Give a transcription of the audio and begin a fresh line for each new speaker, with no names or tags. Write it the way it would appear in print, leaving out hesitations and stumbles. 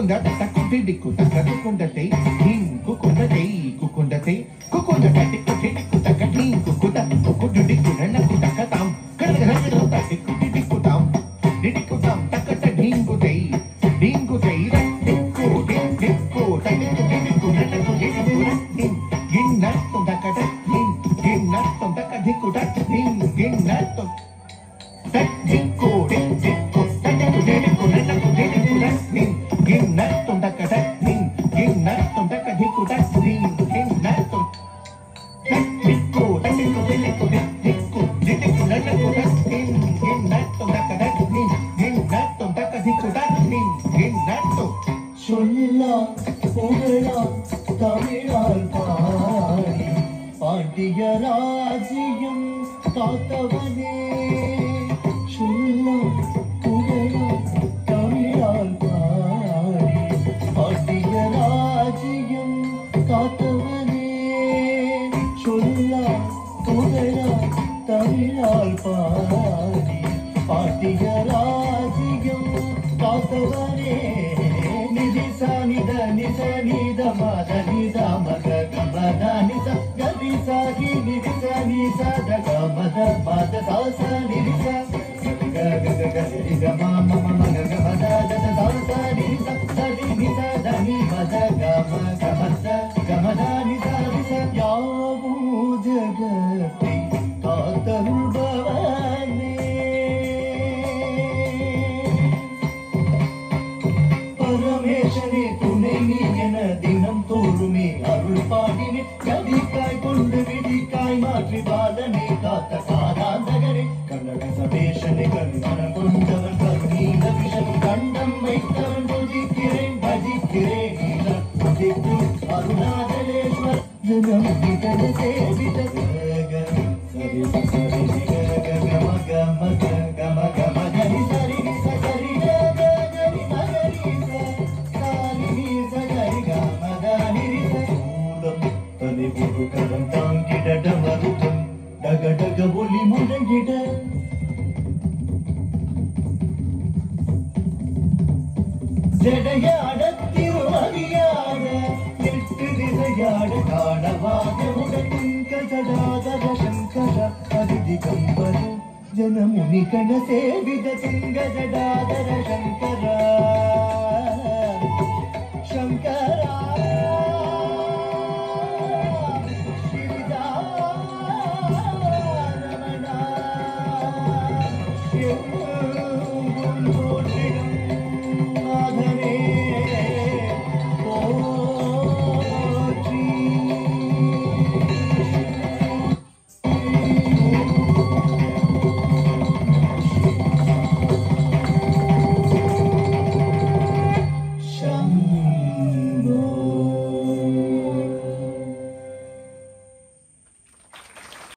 kukunda takundi dikuta kukunda tei hin kukunda tei kukunda tei kukunda takundi dikuta hin kukuda kukudu dikuta nakuta katam kadagana takundi dikutam dikutam takata hingu tei dikku dikku takundi dikuta nakuda hin ginna takata hin ginna takata dikuta hin ginna dikku dikku takundi dikuta nakuda hin ginna takata hin ginna takata dikuta hin ginna dikku dikku dikku dikku dikku nakuda hin ginna takata hin ginna takata dikuta hin ginna
சொல்லா புகழா தமிழால் பாடி பாண்டிய ராஜ்யம் காத்தவனே சொல்லா புகழா தமிழால் பாடி பாண்டிய ராஜ்யம் காத்தவனே சொல்லா புகழா தமிழால் பாடி பாண்டிய ராஜ்யம் காத்தவனே నిద మద నిద మగ గమద నిద గది సాగి నిద నిద గ మద మద సాస నిద గ గ గ గ నిద మమ మమ గ మద దద సాస నిద సది నిద దని మద గ మద నిద నిద యావు జగతి కాతరుబవనే பரமேஸ்வரே துணை நீ என தினம் தோறுமே அருள் பாடினே கதிக்காய் கொண்டு விதிக்காய் மாற்றி பாலனை காத்த காதாந்தகரே கண்ணட சபேஷனை கண்மணம் கொண்டவன் கருணீல விஷம் கண்டம் வைத்தவன் புதிக்கிறேன் பஜிக்கிறேன் அருணாச்சலேஸ்வர் ஜனம் விகட சேவித சரி சரி கம கம கம கம ஹரி சரி சரி கரம் தாங்கிட மருத்தம் டகடக ஒளி முழங்கிட ஜடையாட திருமதியாட எட்டு திசையாட காணவாத உடலிங்க ஜடாதர சங்கர அதிதி கம்பர ஜனமுனி கண சேவித சிங்க ஜடாதர சங்கர